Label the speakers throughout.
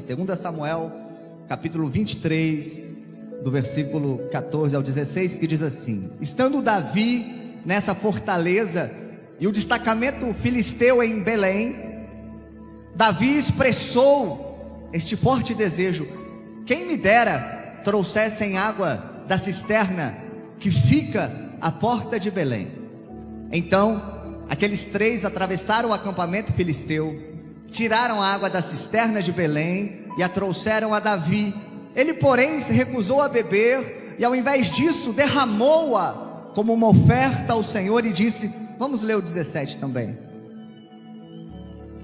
Speaker 1: 2 Samuel, capítulo 23, do versículo 14 ao 16, que diz assim: Estando Davi nessa fortaleza e o destacamento filisteu em Belém, Davi expressou este forte desejo: quem me dera trouxessem água da cisterna que fica à porta de Belém. Então aqueles três atravessaram o acampamento filisteu, tiraram a água da cisterna de Belém e a trouxeram a Davi. Ele, porém, se recusou a beber e, ao invés disso, derramou-a como uma oferta ao Senhor e disse... Vamos ler o 17 também.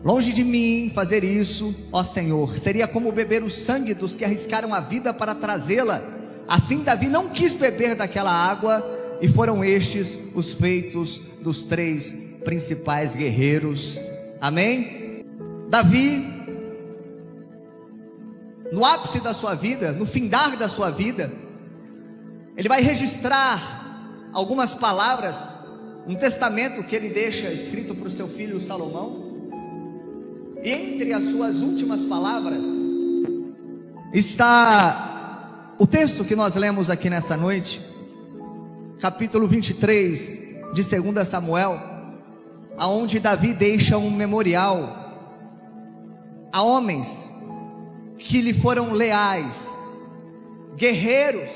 Speaker 1: Longe de mim fazer isso, ó Senhor, seria como beber o sangue dos que arriscaram a vida para trazê-la. Assim Davi não quis beber daquela água, e foram estes os feitos dos três principais guerreiros. Amém? Davi, no ápice da sua vida, no findar da sua vida, ele vai registrar algumas palavras, um testamento que ele deixa escrito para o seu filho Salomão. E entre as suas últimas palavras está o texto que nós lemos aqui nessa noite, capítulo 23 de 2 Samuel, aonde Davi deixa um memorial a homens que lhe foram leais, guerreiros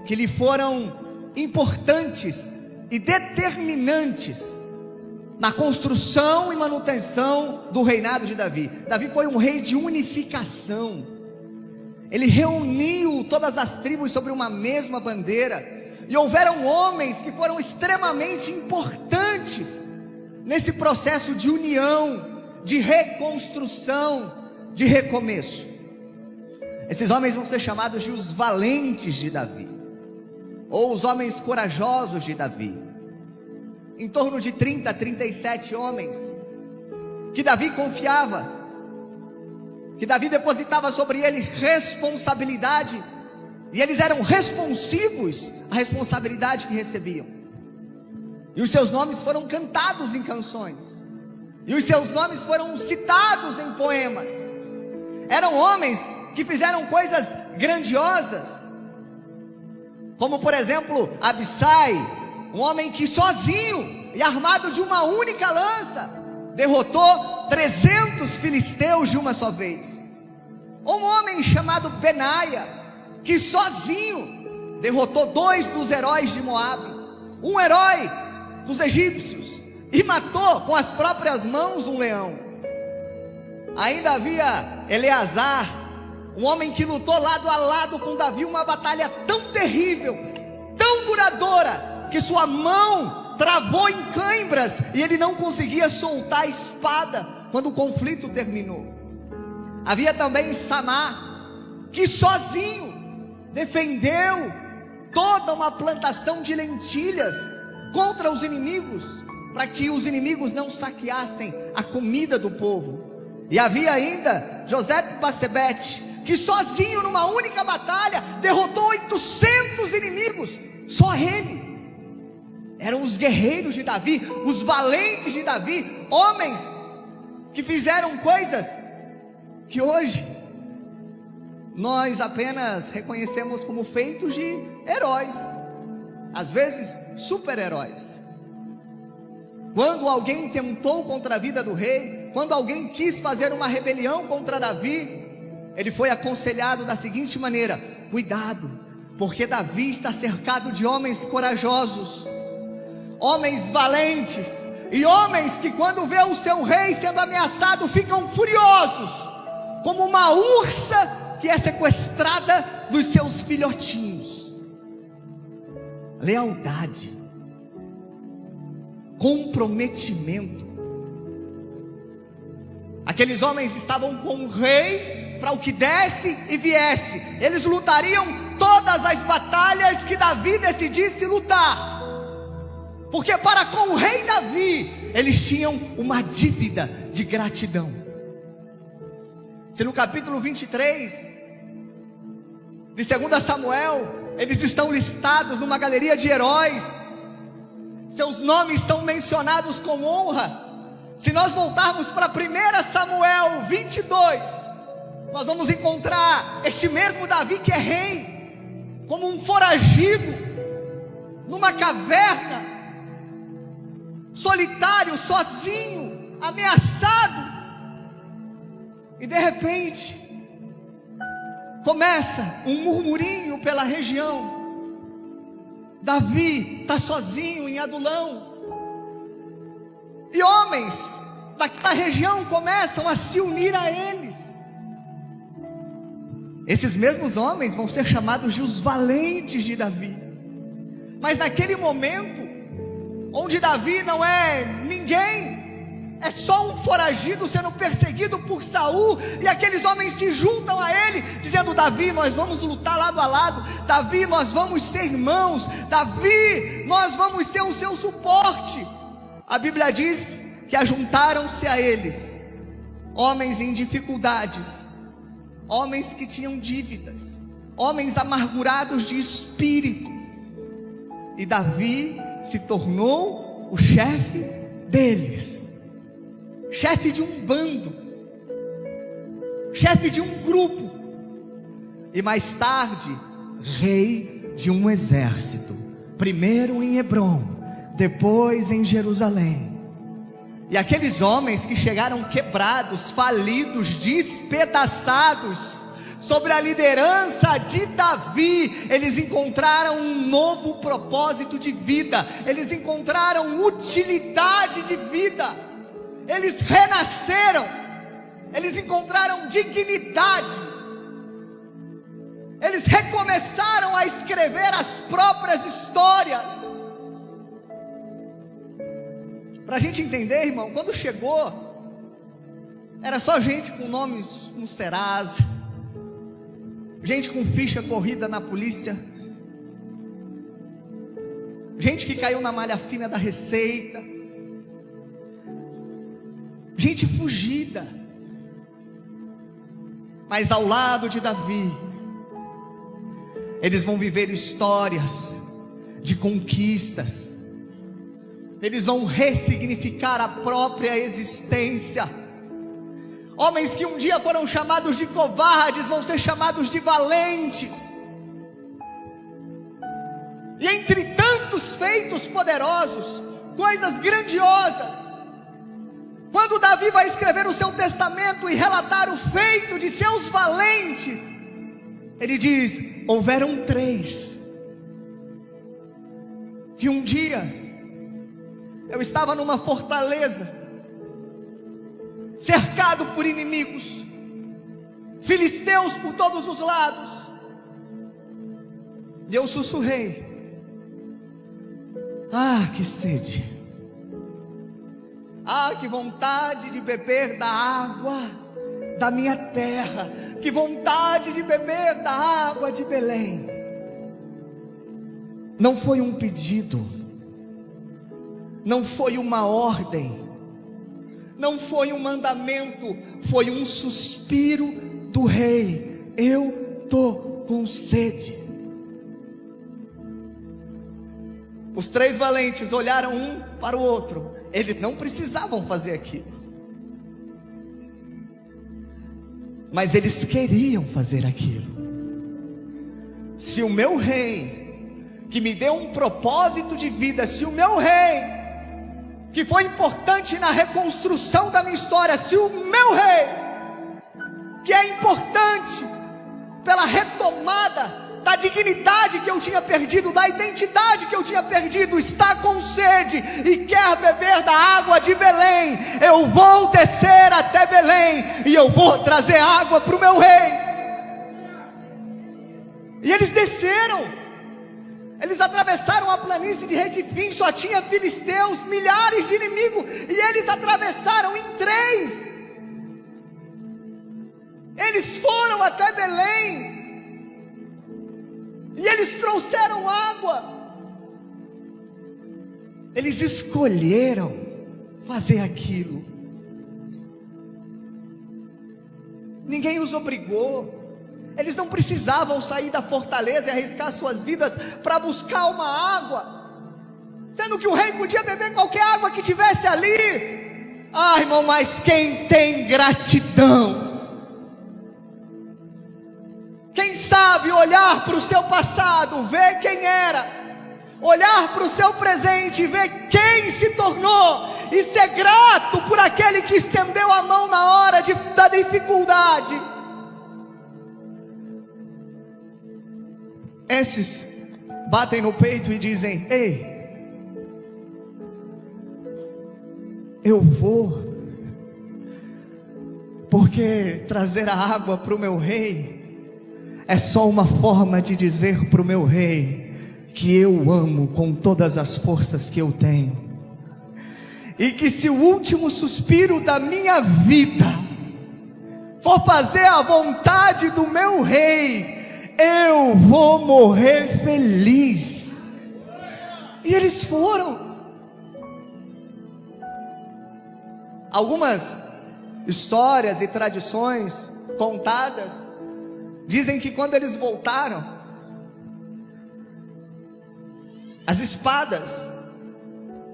Speaker 1: que lhe foram importantes e determinantes na construção e manutenção do reinado de Davi. Davi foi um rei de unificação. Ele reuniu todas as tribos sobre uma mesma bandeira, e houveram homens que foram extremamente importantes nesse processo de união, de reconstrução, de recomeço. Esses homens vão ser chamados de os valentes de Davi, ou os homens corajosos de Davi. Em torno de 30 a 37 homens que Davi confiava, que Davi depositava sobre ele responsabilidade, e eles eram responsivos à responsabilidade que recebiam. E os seus nomes foram cantados em canções, e os seus nomes foram citados em poemas. Eram homens que fizeram coisas grandiosas, como por exemplo Abissai, um homem que sozinho e armado de uma única lança derrotou 300 filisteus de uma só vez. Um homem chamado Benaia, que sozinho derrotou 2 dos heróis de Moabe, um herói dos egípcios, e matou com as próprias mãos um leão. Ainda havia Eleazar, um homem que lutou lado a lado com Davi, uma batalha tão terrível, tão duradoura, que sua mão travou em cãibras e ele não conseguia soltar a espada quando o conflito terminou. Havia também Samá, que sozinho defendeu toda uma plantação de lentilhas contra os inimigos, para que os inimigos não saqueassem a comida do povo. E havia ainda José-Basebete, que sozinho numa única batalha derrotou 800 inimigos. Só ele. Eram os guerreiros de Davi, os valentes de Davi, homens que fizeram coisas que hoje nós apenas reconhecemos como feitos de heróis, às vezes super-heróis. Quando alguém tentou contra a vida do rei, quando alguém quis fazer uma rebelião contra Davi, ele foi aconselhado da seguinte maneira: cuidado, porque Davi está cercado de homens corajosos, homens valentes, e homens que quando vê o seu rei sendo ameaçado, ficam furiosos, como uma ursa que é sequestrada dos seus filhotinhos. Lealdade, comprometimento. Aqueles homens estavam com o rei para o que desse e viesse. Eles lutariam todas as batalhas que Davi decidisse lutar, porque para com o rei Davi eles tinham uma dívida de gratidão. Se no capítulo 23 de 2 Samuel eles estão listados numa galeria de heróis, seus nomes são mencionados com honra. Se nós voltarmos para 1 Samuel 22, nós vamos encontrar este mesmo Davi que é rei, como um foragido, numa caverna, solitário, sozinho, ameaçado. E de repente, começa um murmurinho pela região. Davi está sozinho em Adulão. E homens da região começam a se unir a eles. Esses mesmos homens vão ser chamados de os valentes de Davi. Mas naquele momento, onde Davi não é ninguém, é só um foragido sendo perseguido por Saul, e aqueles homens se juntam a ele, dizendo: Davi, nós vamos lutar lado a lado. Davi, nós vamos ser irmãos. Davi, nós vamos ser o seu suporte. A Bíblia diz que ajuntaram-se a eles homens em dificuldades, homens que tinham dívidas, homens amargurados de espírito, e Davi se tornou o chefe deles, chefe de um bando, chefe de um grupo, e mais tarde, rei de um exército, primeiro em Hebrom, depois em Jerusalém. E aqueles homens que chegaram quebrados, falidos, despedaçados, sobre a liderança de Davi, eles encontraram um novo propósito de vida, eles encontraram utilidade de vida, eles renasceram, eles encontraram dignidade, eles recomeçaram a escrever as próprias histórias. Para a gente entender, irmão, quando chegou, era só gente com nomes no Serasa, gente com ficha corrida na polícia, gente que caiu na malha fina da Receita, gente fugida. Mas ao lado de Davi, eles vão viver histórias de conquistas, eles vão ressignificar a própria existência. Homens que um dia foram chamados de covardes vão ser chamados de valentes. E entre tantos feitos poderosos, coisas grandiosas, quando Davi vai escrever o seu testamento e relatar o feito de seus valentes, ele diz: houveram 3, que um dia eu estava numa fortaleza, cercado por inimigos, filisteus por todos os lados, e eu sussurrei: ah, que sede, ah, que vontade de beber da água da minha terra, que vontade de beber da água de Belém. Não foi um pedido, não foi uma ordem, não foi um mandamento, foi um suspiro do rei: eu estou com sede. Os 3 valentes olharam um para o outro, eles não precisavam fazer aquilo, mas eles queriam fazer aquilo. Se o meu rei, que me deu um propósito de vida, se o meu rei, que foi importante na reconstrução da minha história, se o meu rei, que é importante pela retomada da dignidade que eu tinha perdido, da identidade que eu tinha perdido, está com sede e quer beber da água de Belém, eu vou descer até Belém e eu vou trazer água para o meu rei. E eles desceram. Eles atravessaram a planície de Retifim, só tinha filisteus, milhares de inimigos, e eles atravessaram em 3. Eles foram até Belém, e eles trouxeram água. Eles escolheram fazer aquilo. Ninguém os obrigou. Eles não precisavam sair da fortaleza e arriscar suas vidas para buscar uma água, sendo que o rei podia beber qualquer água que tivesse ali. Ah, irmão, mas quem tem gratidão, Quem sabe olhar para o seu passado, ver quem era, olhar para o seu presente e ver quem se tornou, e ser grato por aquele que estendeu a mão na hora da dificuldade. Esses batem no peito e dizem: ei, eu vou, porque trazer a água para o meu rei é só uma forma de dizer para o meu rei que eu amo com todas as forças que eu tenho, e que se o último suspiro da minha vida for fazer a vontade do meu rei, eu vou morrer feliz. E eles foram. Algumas histórias e tradições contadas dizem que quando eles voltaram, as espadas,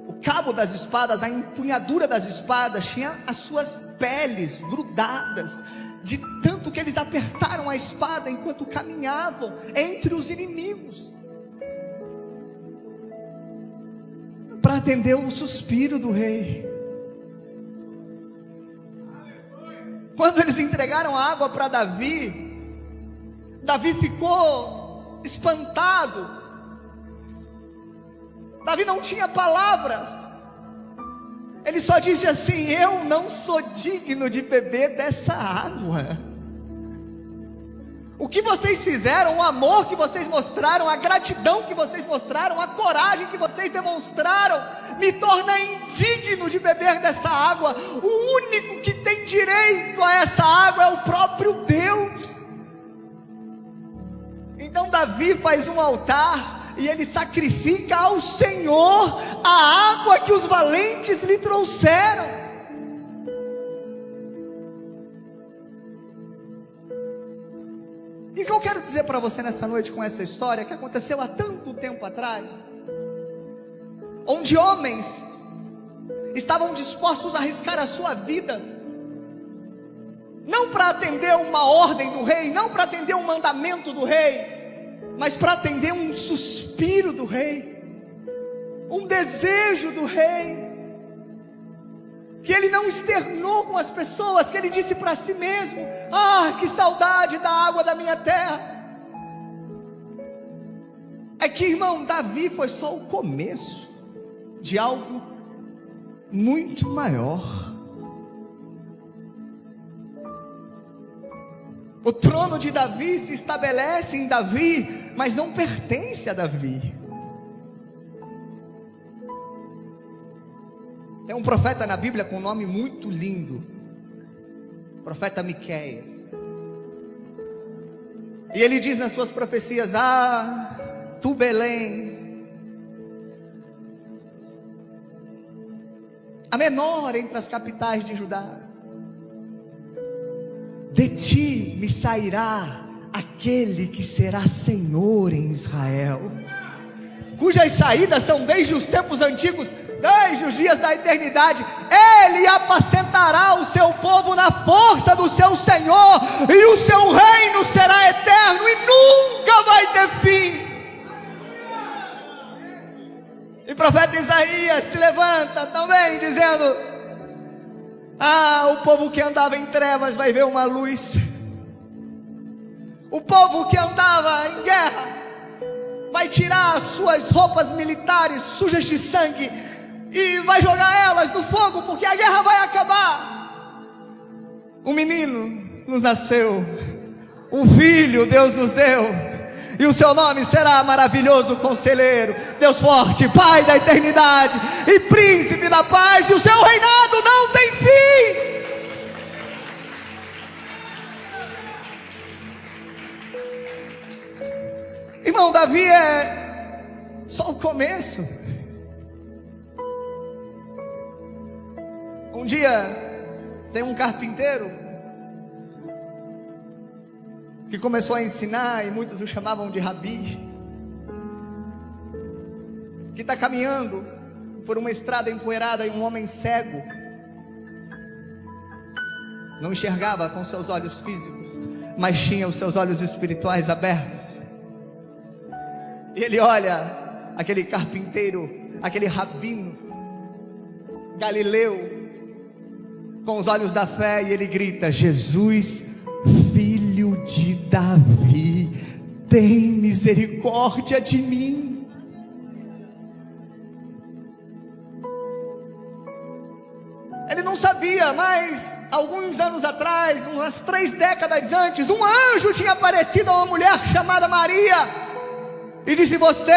Speaker 1: o cabo das espadas, a empunhadura das espadas tinha as suas peles grudadas, de tanto que eles apertaram a espada enquanto caminhavam entre os inimigos, para atender o suspiro do rei. Quando eles entregaram a água para Davi, Davi ficou espantado. Davi não tinha palavras. Ele só disse assim: eu não sou digno de beber dessa água. O que vocês fizeram, o amor que vocês mostraram, a gratidão que vocês mostraram, a coragem que vocês demonstraram, me torna indigno de beber dessa água. O único que tem direito a essa água é o próprio Deus. Então Davi faz um altar e ele sacrifica ao Senhor a água que os valentes lhe trouxeram. E o que eu quero dizer para você nessa noite com essa história, que aconteceu há tanto tempo atrás, onde homens estavam dispostos a arriscar a sua vida, não para atender uma ordem do rei, não para atender um mandamento do rei, mas para atender um suspiro do rei, um desejo do rei, que ele não externou com as pessoas, que ele disse para si mesmo: ah, que saudade da água da minha terra. É que, irmão, Davi foi só o começo de algo muito maior. O trono de Davi se estabelece em Davi, mas não pertence a Davi. Tem um profeta na Bíblia com um nome muito lindo, profeta Miqueias. E ele diz nas suas profecias: ah, tu Belém, a menor entre as capitais de Judá, de ti me sairá aquele que será Senhor em Israel, cujas saídas são desde os tempos antigos, desde os dias da eternidade. Ele apacentará o seu povo na força do seu Senhor, e o seu reino será eterno e nunca vai ter fim. E o profeta Isaías se levanta também dizendo: ah, o povo que andava em trevas vai ver uma luz. O povo que andava em guerra vai tirar as suas roupas militares sujas de sangue e vai jogar elas no fogo, porque a guerra vai acabar. Um menino nos nasceu, um filho Deus nos deu, e o seu nome será Maravilhoso Conselheiro, Deus Forte, Pai da Eternidade e Príncipe da Paz, e o seu reinado não tem fim. Irmão, Davi é só o começo. Um dia tem um carpinteiro que começou a ensinar, e muitos o chamavam de Rabi, que está caminhando por uma estrada empoeirada, e um homem cego não enxergava com seus olhos físicos, mas tinha os seus olhos espirituais abertos. E ele olha aquele carpinteiro, aquele rabino Galileu, com os olhos da fé, e ele grita: Jesus, filho de Davi, tem misericórdia de mim. Ele não sabia, mas alguns anos atrás, umas 3 décadas antes, um anjo tinha aparecido a uma mulher chamada Maria e disse: você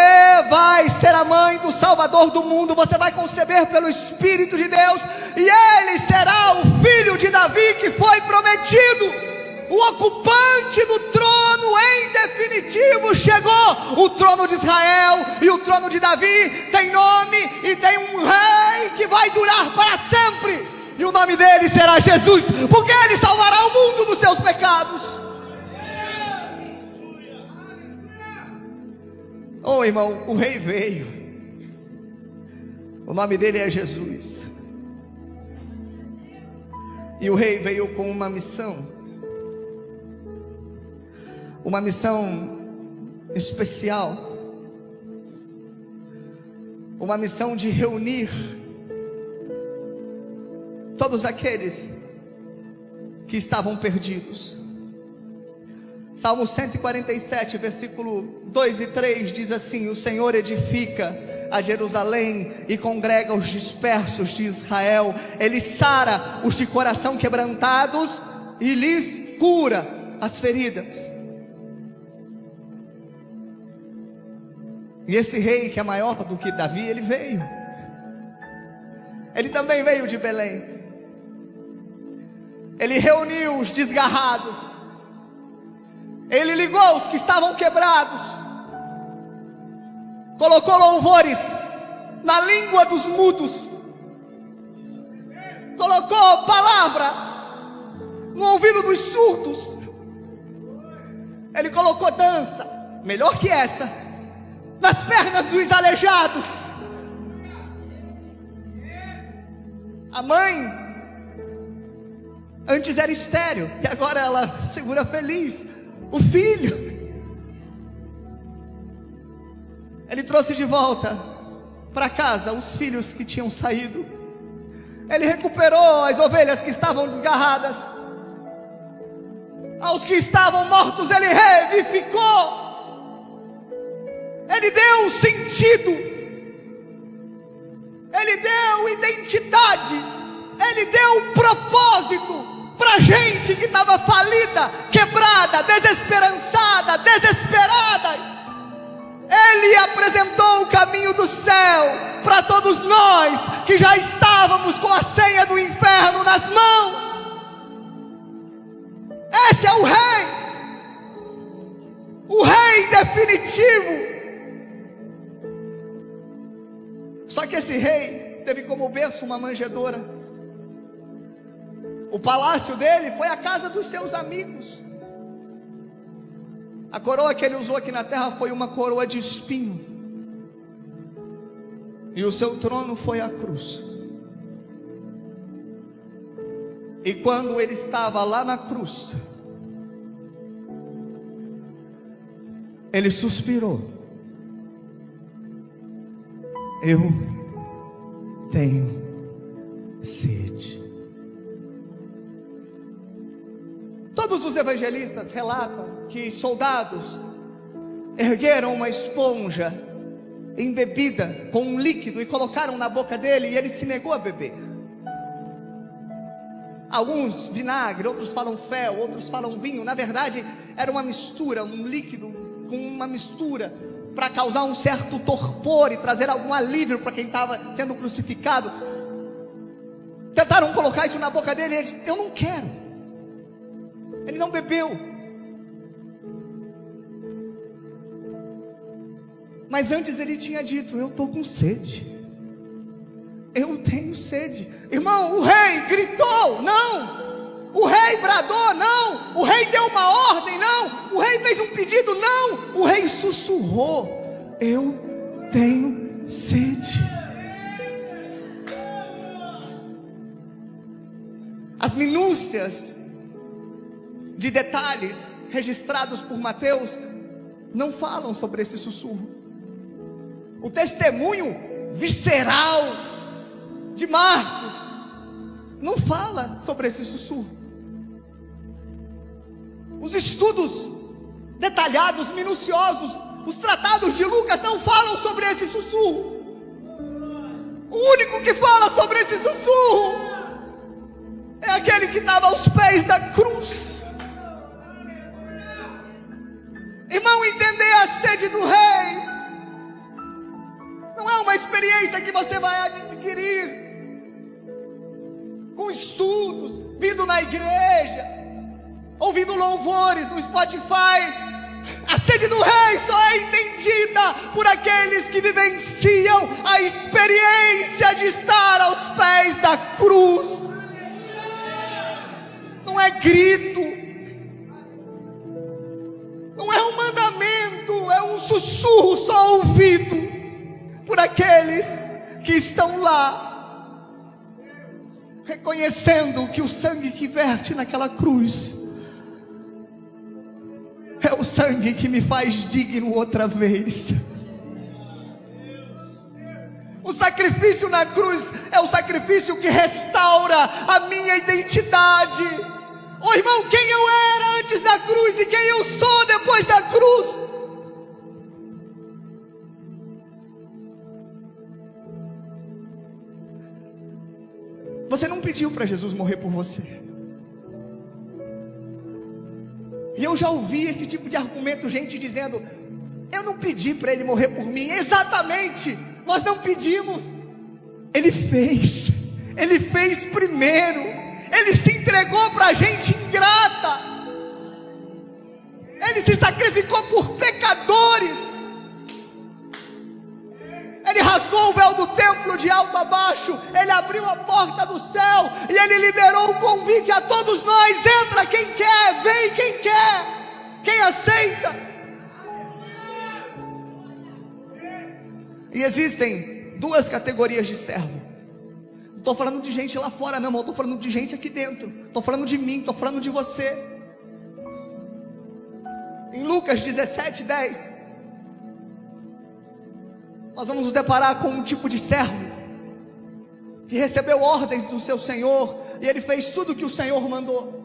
Speaker 1: vai ser a mãe do Salvador do mundo, você vai conceber pelo Espírito de Deus, e ele será o filho de Davi que foi prometido. O ocupante do trono em definitivo chegou. O trono de Israel e o trono de Davi tem nome e tem um rei que vai durar para sempre, e o nome dele será Jesus, porque ele salvará o mundo dos seus pecados. Oh, irmão, o rei veio. O nome dele é Jesus. E o rei veio com uma missão. Uma missão especial. Uma missão de reunir todos aqueles que estavam perdidos. Salmo 147, versículo 2 e 3 diz assim: o Senhor edifica a Jerusalém e congrega os dispersos de Israel. Ele sara os de coração quebrantados e lhes cura as feridas. E esse rei, que é maior do que Davi, ele veio. Ele também veio de Belém. Ele reuniu os desgarrados. Ele ligou os que estavam quebrados. Colocou louvores na língua dos mudos. Colocou palavra no ouvido dos surdos. Ele colocou dança, melhor que essa, nas pernas dos aleijados. A mãe antes era estéril, e agora ela segura feliz o filho. Ele trouxe de volta para casa os filhos que tinham saído. Ele recuperou as ovelhas que estavam desgarradas. Aos que estavam mortos ele revivificou. Ele deu sentido, ele deu identidade, ele deu propósito para gente que estava falida, quebrada, desesperançada, desesperadas. Ele apresentou o caminho do céu para todos nós que já estávamos com a senha do inferno nas mãos. Esse é o rei definitivo. Só que esse rei teve como berço uma manjedoura. O palácio dele foi a casa dos seus amigos. A coroa que ele usou aqui na terra foi uma coroa de espinho. E o seu trono foi a cruz. E quando ele estava lá na cruz, ele suspirou: eu tenho sede. Todos os evangelistas relatam que soldados ergueram uma esponja embebida com um líquido e colocaram na boca dele, e ele se negou a beber. Alguns vinagre, outros falam fel, outros falam vinho. Na verdade era uma mistura, um líquido com uma mistura para causar um certo torpor e trazer algum alívio para quem estava sendo crucificado. Tentaram colocar isso na boca dele e ele disse: eu não quero. Ele não bebeu. Mas antes ele tinha dito: eu estou com sede, eu tenho sede. Irmão, o rei gritou, não. O rei bradou, não. O rei deu uma ordem, não. O rei fez um pedido, não. O rei sussurrou: eu tenho sede. As minúcias de detalhes registrados por Mateus não falam sobre esse sussurro. O testemunho visceral de Marcos não fala sobre esse sussurro. Os estudos detalhados, minuciosos, os tratados de Lucas não falam sobre esse sussurro. O único que fala sobre esse sussurro é aquele que estava aos pés da cruz. Irmão, entender a sede do rei não é uma experiência que você vai adquirir com estudos, vindo na igreja, ouvindo louvores no Spotify. A sede do rei só é entendida por aqueles que vivenciam a experiência de estar aos pés da cruz. Não é grito, não é um mandamento, é um sussurro só ouvido por aqueles que estão lá, reconhecendo que o sangue que verte naquela cruz é o sangue que me faz digno outra vez. O sacrifício na cruz é o sacrifício que restaura a minha identidade. Oh irmão, quem eu era antes da cruz e quem eu sou depois da cruz. Você não pediu para Jesus morrer por você. E eu já ouvi esse tipo de argumento, gente dizendo: eu não pedi para ele morrer por mim. Exatamente, nós não pedimos. Ele fez primeiro. Ele se entregou para a gente ingrata. Ele se sacrificou por pecadores. Ele rasgou o véu do templo de alto a baixo. Ele abriu a porta do céu e ele liberou o convite a todos nós: entra quem quer, vem quem quer, quem aceita. E existem duas categorias de servo. Não estou falando de gente lá fora não, estou falando de gente aqui dentro. Estou falando de mim, estou falando de você. Em Lucas 17:10, nós vamos nos deparar com um tipo de servo que recebeu ordens do seu Senhor, e ele fez tudo o que o Senhor mandou.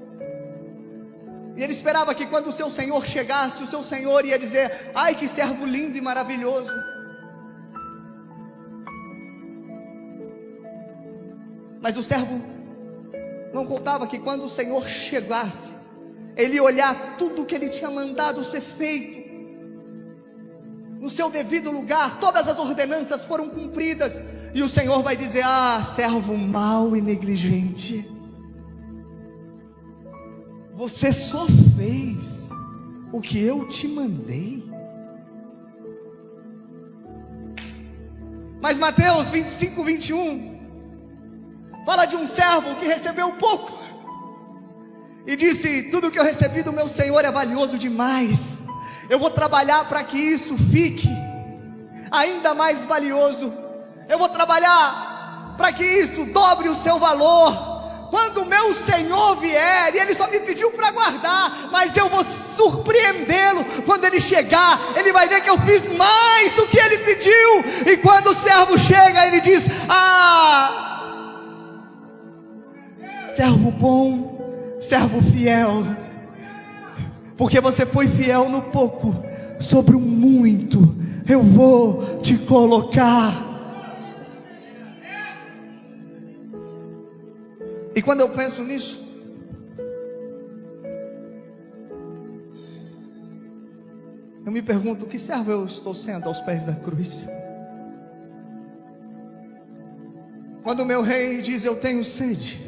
Speaker 1: E ele esperava que quando o seu Senhor chegasse, o seu Senhor ia dizer: ai, que servo lindo e maravilhoso. Mas o servo não contava que quando o Senhor chegasse, ele ia olhar tudo o que ele tinha mandado ser feito no seu devido lugar. Todas as ordenanças foram cumpridas, e o Senhor vai dizer: ah, servo mau e negligente, você só fez o que eu te mandei. Mas Mateus 25:21 fala de um servo que recebeu pouco e disse: tudo que eu recebi do meu Senhor é valioso demais. Eu vou trabalhar para que isso fique ainda mais valioso. Eu vou trabalhar para que isso dobre o seu valor. Quando o meu Senhor vier, e Ele só me pediu para guardar, mas eu vou surpreendê-lo. Quando Ele chegar, Ele vai ver que eu fiz mais do que Ele pediu. E quando o servo chega, Ele diz: ah, servo bom, servo fiel, porque você foi fiel no pouco, sobre o muito eu vou te colocar. E quando eu penso nisso, eu me pergunto: que servo eu estou sendo aos pés da cruz? Quando o meu rei diz: eu tenho sede,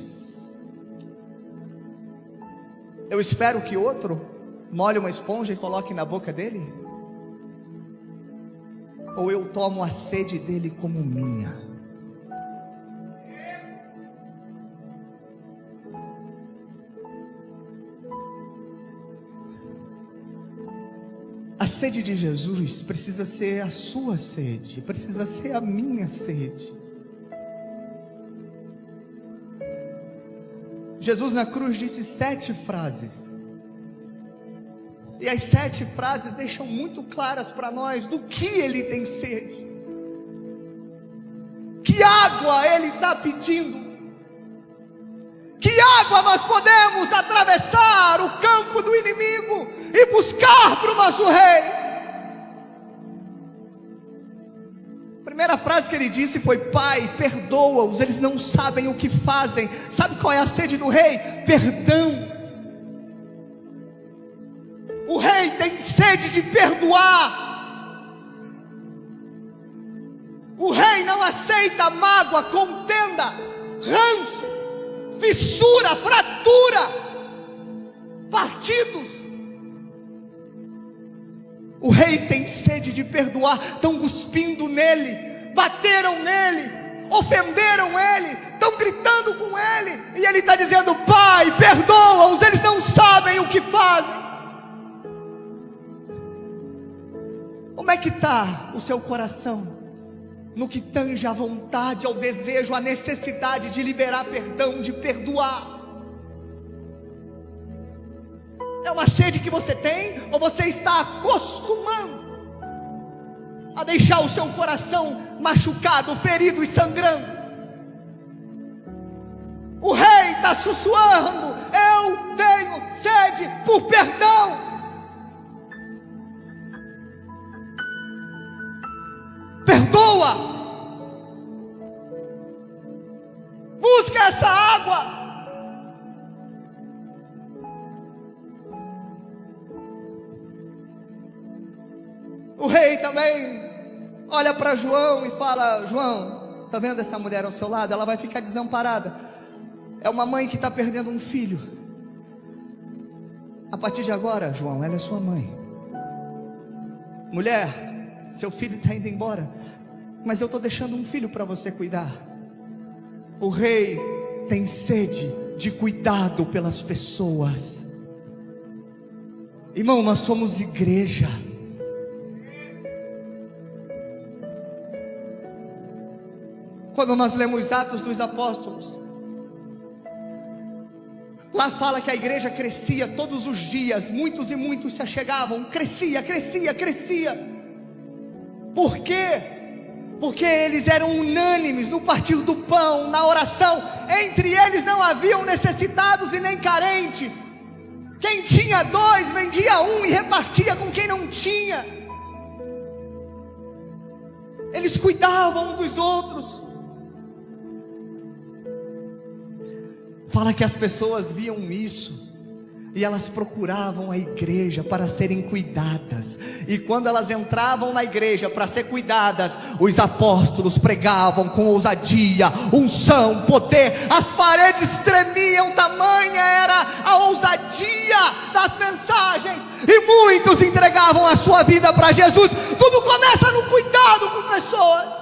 Speaker 1: eu espero que outro molhe uma esponja e coloque na boca dele? Ou eu tomo a sede dele como minha? A sede de Jesus precisa ser a sua sede, precisa ser a minha sede. Jesus na cruz disse 7 frases E as 7 frases deixam muito claras para nós do que ele tem sede. Que água ele está pedindo? Que água nós podemos atravessar o campo do inimigo e buscar para o nosso rei? A primeira frase que ele disse foi: Pai, perdoa-os, eles não sabem o que fazem. Sabe qual é a sede do rei? Perdão. O rei tem sede de perdoar. O rei não aceita mágoa, contenda, ranço, fissura, fratura, partidos. O rei tem sede de perdoar. Estão cuspindo nele, bateram nele, ofenderam ele, estão gritando com ele, e ele está dizendo: Pai, perdoa-os, eles não sabem o que fazem. Como é que está o seu coração no que tange à vontade, ao desejo, à necessidade de liberar perdão, de perdoar? É uma sede que você tem, ou você está acostumando a deixar o seu coração machucado, ferido e sangrando? O rei está sussurrando: eu tenho sede por perdão. Perdoa, busca essa água. O rei também olha para João e fala: João, está vendo essa mulher ao seu lado? Ela vai ficar desamparada. É uma mãe que está perdendo um filho. A partir de agora, João, ela é sua mãe. Mulher, seu filho está indo embora, mas eu estou deixando um filho para você cuidar. O rei tem sede de cuidado pelas pessoas. Irmão, nós somos igreja. Quando nós lemos Atos dos Apóstolos, lá fala que a igreja crescia todos os dias, muitos e muitos se achegavam, crescia. Por quê? Porque eles eram unânimes no partir do pão, na oração. Entre eles não haviam necessitados e nem carentes. Quem tinha 2 vendia 1 e repartia com quem não tinha. Eles cuidavam um dos outros. Fala que as pessoas viam isso e elas procuravam a igreja para serem cuidadas. E quando elas entravam na igreja para ser cuidadas, os apóstolos pregavam com ousadia, unção, poder. As paredes tremiam, tamanha era a ousadia das mensagens. E muitos entregavam a sua vida para Jesus. Tudo começa no cuidado com pessoas.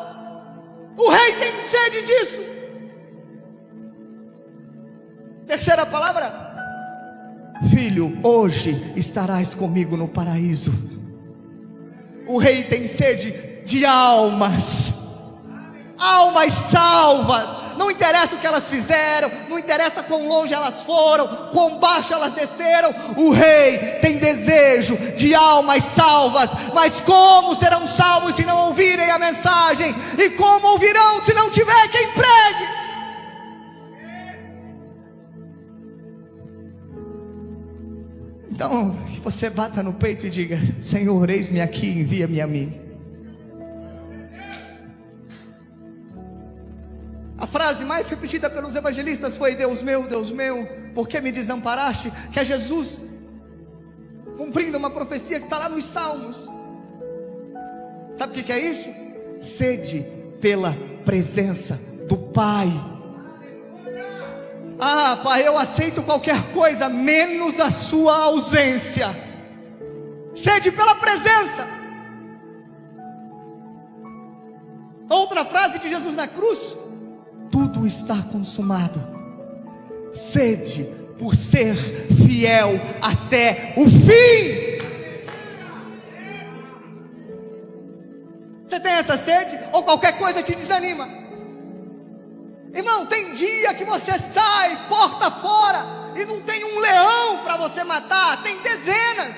Speaker 1: O rei tem sede disso. Terceira palavra: filho, hoje estarás comigo no paraíso. O rei tem sede de almas salvas. Não interessa o que elas fizeram, não interessa quão longe elas foram, quão baixo elas desceram. O rei tem desejo de almas salvas. Mas como serão salvos se não ouvirem a mensagem? E como ouvirão se não tiver quem pregue? Então, que você bata no peito e diga: Senhor, eis-me aqui, envia-me a mim. A frase mais repetida pelos evangelistas foi: Deus meu, por que me desamparaste? Que é Jesus cumprindo uma profecia que está lá nos Salmos. Sabe o que é isso? Sede pela presença do Pai. Ah, Pai, eu aceito qualquer coisa menos a sua ausência. Sede pela presença. Outra frase de Jesus na cruz: tudo está consumado. Sede por ser fiel até o fim. Você tem essa sede? Ou qualquer coisa te desanima? Irmão, tem dia que você sai porta fora e não tem um leão para você matar. Tem dezenas.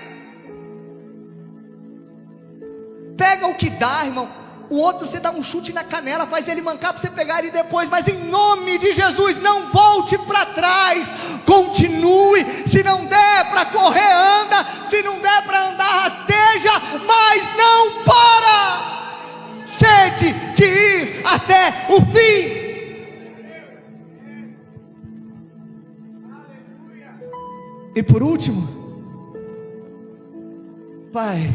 Speaker 1: o que dá, irmão. O outro você dá um chute na canela, faz ele mancar para você pegar ele depois. Mas em nome de Jesus, não volte para trás. Continue. Se não der para correr, anda. Se não der para andar, rasteja. Mas não para. Sede de ir até o fim. E por último, Pai,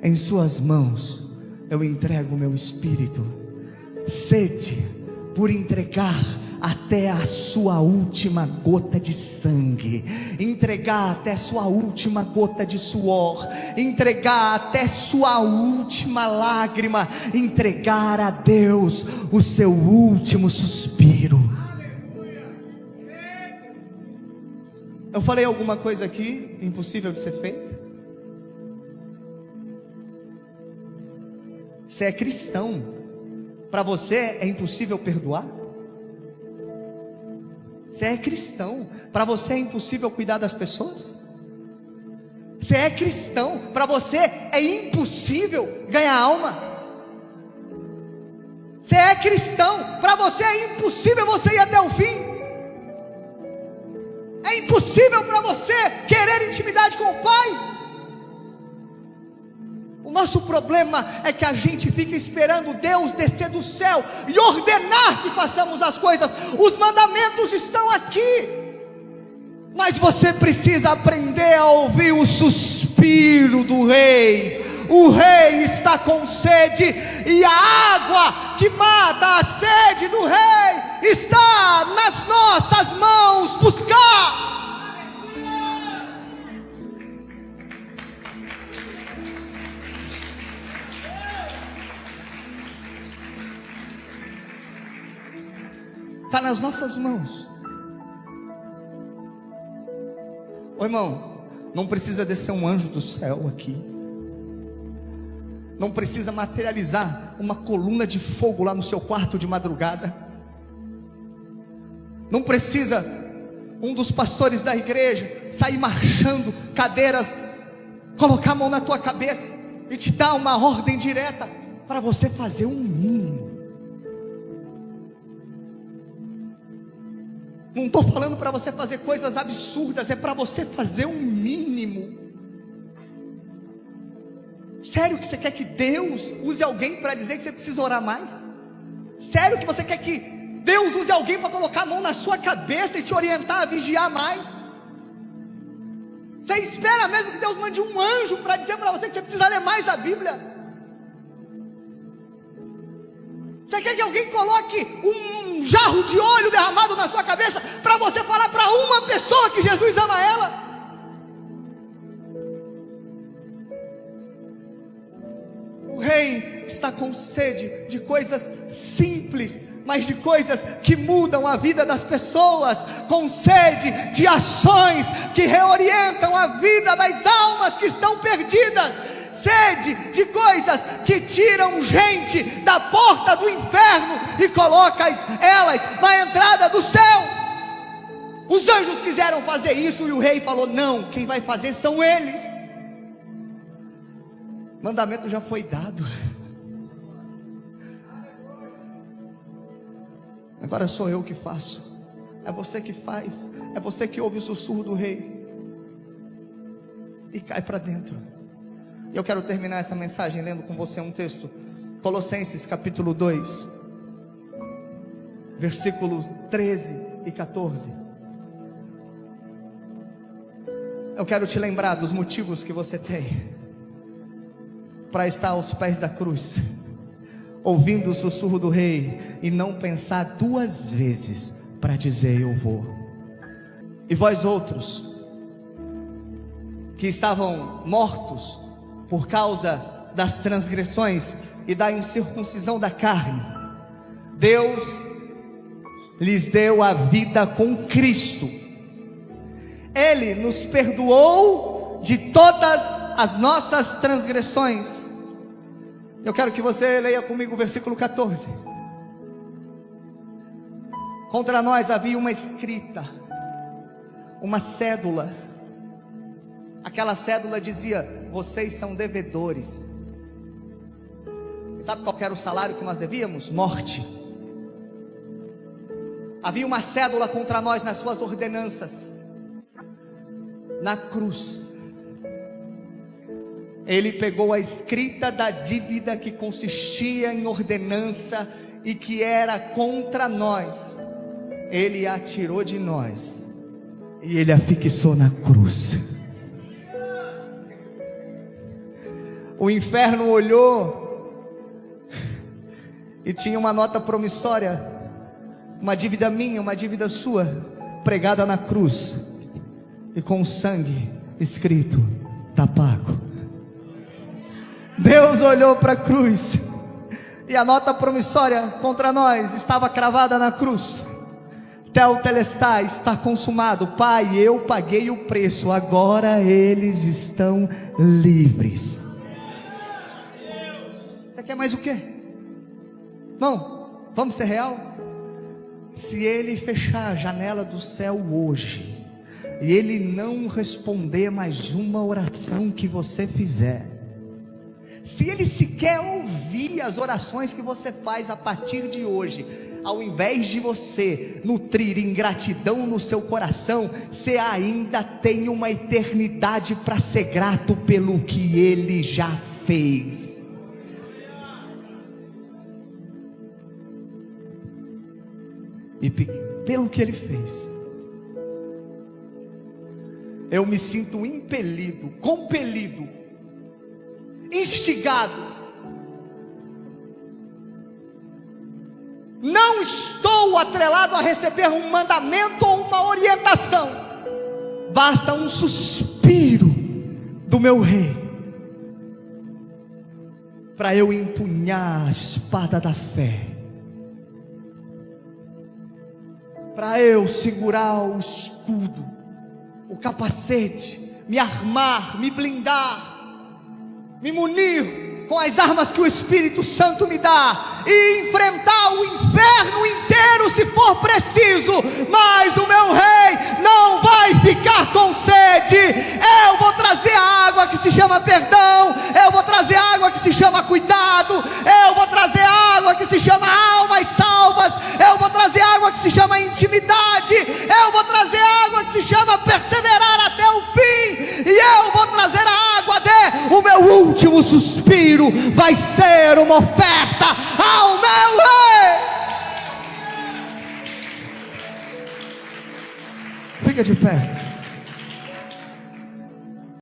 Speaker 1: em suas mãos eu entrego o meu espírito. Sede por entregar até a sua última gota de sangue, entregar até sua última gota de suor, entregar até sua última lágrima, entregar a Deus o seu último suspiro. Eu falei alguma coisa aqui impossível de ser feita? Você é cristão, para você é impossível perdoar? Você é cristão, para você é impossível cuidar das pessoas? Você é cristão, para você é impossível ganhar alma? Você é cristão, para você é impossível você ir até o fim? É impossível para você querer intimidade com o Pai? O nosso problema é que a gente fica esperando Deus descer do céu e ordenar que façamos as coisas. Os mandamentos estão aqui, mas você precisa aprender a ouvir o suspiro do Rei. O Rei está com sede, e a água que mata a sede do Rei está nas nossas mãos. Buscar. Está nas nossas mãos. Ô irmão, não precisa descer um anjo do céu aqui. Não precisa materializar uma coluna de fogo lá no seu quarto de madrugada. Não precisa um dos pastores da igreja sair marchando cadeiras, colocar a mão na tua cabeça e te dar uma ordem direta para você fazer um mínimo. Não estou falando para você fazer coisas absurdas, é para você fazer um mínimo. Sério que você quer que Deus use alguém para dizer que você precisa orar mais? Sério que você quer que Deus use alguém para colocar a mão na sua cabeça e te orientar a vigiar mais? Você espera mesmo que Deus mande um anjo para dizer para você que você precisa ler mais a Bíblia? Você quer que alguém coloque um jarro de óleo derramado na sua cabeça para você falar para uma pessoa que Jesus ama ela? O Rei está com sede de coisas simples, mas de coisas que mudam a vida das pessoas, com sede de ações que reorientam a vida das almas que estão perdidas, sede de coisas que tiram gente da porta do inferno e colocam elas na entrada do céu. Os anjos quiseram fazer isso e o Rei falou: não, quem vai fazer são eles. O mandamento já foi dado, agora sou eu que faço. É você que faz, é você que ouve o sussurro do Rei e cai para dentro. Eu quero terminar essa mensagem lendo com você um texto, Colossenses capítulo 2, versículos 13 e 14. Eu quero te lembrar dos motivos que você tem para estar aos pés da cruz, ouvindo o sussurro do Rei, e não pensar duas vezes para dizer: eu vou. E vós outros, que estavam mortos por causa das transgressões e da incircuncisão da carne, Deus lhes deu a vida com Cristo. Ele nos perdoou de todas as nossas transgressões. Eu quero que você leia comigo o versículo 14. Contra nós havia uma escrita, uma cédula. Aquela cédula dizia: vocês são devedores. Sabe qual era o salário que nós devíamos? Morte. Havia uma cédula contra nós nas suas ordenanças. Na cruz, Ele pegou a escrita da dívida que consistia em ordenança e que era contra nós. Ele a tirou de nós e Ele a fixou na cruz. O inferno olhou e tinha uma nota promissória, uma dívida minha, uma dívida sua, pregada na cruz e com sangue escrito: está pago. Deus olhou para a cruz e a nota promissória contra nós estava cravada na cruz. Tetelestai, está consumado. Pai, eu paguei o preço, agora eles estão livres. Você quer mais o quê? Não, vamos ser real? Se Ele fechar a janela do céu hoje e Ele não responder mais uma oração que você fizer, se Ele sequer ouvir as orações que você faz a partir de hoje, ao invés de você nutrir ingratidão no seu coração, você ainda tem uma eternidade para ser grato pelo que Ele já fez. E pelo que Ele fez, eu me sinto impelido, compelido, instigado. Não estou atrelado a receber um mandamento ou uma orientação. Basta um suspiro do meu rei para eu empunhar a espada da fé, para eu segurar o escudo, o capacete, me armar, me blindar, me munir com as armas que o Espírito Santo me dá, e enfrentar o inferno inteiro se for preciso, mas o meu rei não vai ficar com sede. Eu vou trazer a água que se chama perdão, eu vou trazer a água que se chama cuidado, eu vou trazer a água que se chama almas salvas, eu vou trazer a água que se chama intimidade, eu vou trazer a água que se chama perseverar até o fim, e eu vou trazer a água de o meu último suspiro vai ser uma oferta ao meu rei. Fica de pé.